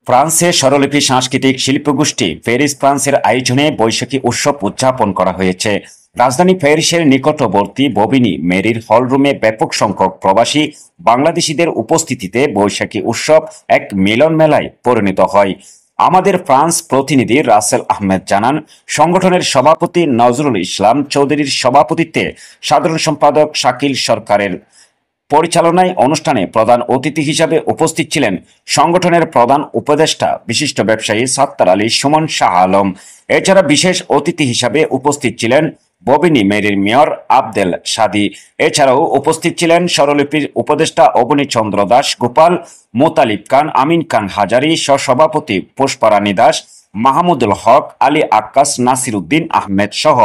ফ্রান্সে স্বরলিপি সাংস্কৃতিক শিল্পগোষ্ঠী প্যারিস ফ্রান্সের আয়োজনে বৈশাখী উৎসব উদযাপন করা হয়েছে। রাজধানী প্যারিসের নিকটবর্তী ববিনি মেরির হলরুমে ব্যাপক সংখ্যক প্রবাসী বাংলাদেশিদের উপস্থিতিতে বৈশাখী উৎসব এক মিলন মেলায় পরিণত হয়। আমাদের ফ্রান্স প্রতিনিধি রাসেল আহমেদ জানান, সংগঠনের সভাপতি নজরুল ইসলাম চৌধুরীর সভাপতিত্বে সাধারণ সম্পাদক শাকিল সরকারের পরিচালনায় অনুষ্ঠানে প্রধান অতিথি হিসাবে উপস্থিত ছিলেন সংগঠনের প্রধান উপদেষ্টা বিশিষ্ট ব্যবসায়ী সাত্তার আলী সুমন শাহ আলম। এছাড়া বিশেষ অতিথি হিসাবে উপস্থিত ছিলেন ববিনি মেরির মেয়র আবদেল সাদি। এছাড়াও উপস্থিত ছিলেন স্বরলিপির উপদেষ্টা অবনী চন্দ্র দাস গোপাল, মোতালিব খান, আমিন খান হাজারি, সহসভাপতি পুষ্পারানী দাস, মাহমুদুল হক, আলী আক্কাস, নাসির উদ্দিন আহমেদ সহ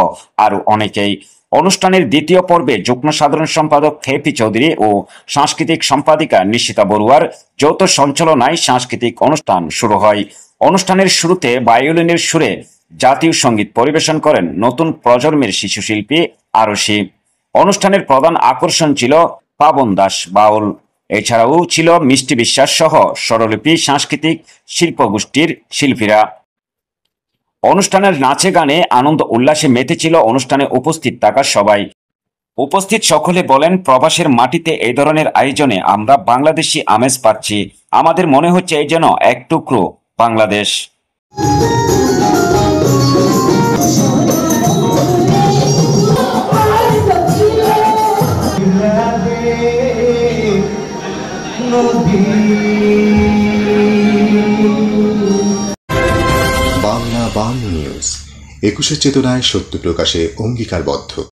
আরো অনেকেই। অনুষ্ঠানের দ্বিতীয় পর্বে যুগ্ম সাধারণ সম্পাদক খেপি চৌধুরী ও সাংস্কৃতিক সম্পাদিকা নিশিতা বড়ুয়ার যৌথ সঞ্চালনায় সাংস্কৃতিক অনুষ্ঠান শুরু হয়। অনুষ্ঠানের শুরুতে ভায়োলিনের সুরে জাতীয় সঙ্গীত পরিবেশন করেন নতুন প্রজন্মের শিশু শিল্পী আরশি। অনুষ্ঠানের প্রধান আকর্ষণ ছিল পাবন দাস বাউল। এছাড়াও ছিল মিষ্টি বিশ্বাস সহ স্বরলিপি সাংস্কৃতিক শিল্পগোষ্ঠীর শিল্পীরা। অনুষ্ঠানের নাচে গানে আনন্দ উল্লাসে মেতেছিল অনুষ্ঠানে উপস্থিত থাকা সবাই। উপস্থিত সকলে বলেন, প্রবাসের মাটিতে এই ধরনের আয়োজনে আমরা বাংলাদেশি আমেজ পাচ্ছি। আমাদের মনে হচ্ছে এই যেন এক টুকরো বাংলাদেশ। বাংলা নিউজ 21 চেতনায় সত্য প্রকাশে অঙ্গীকারবদ্ধ।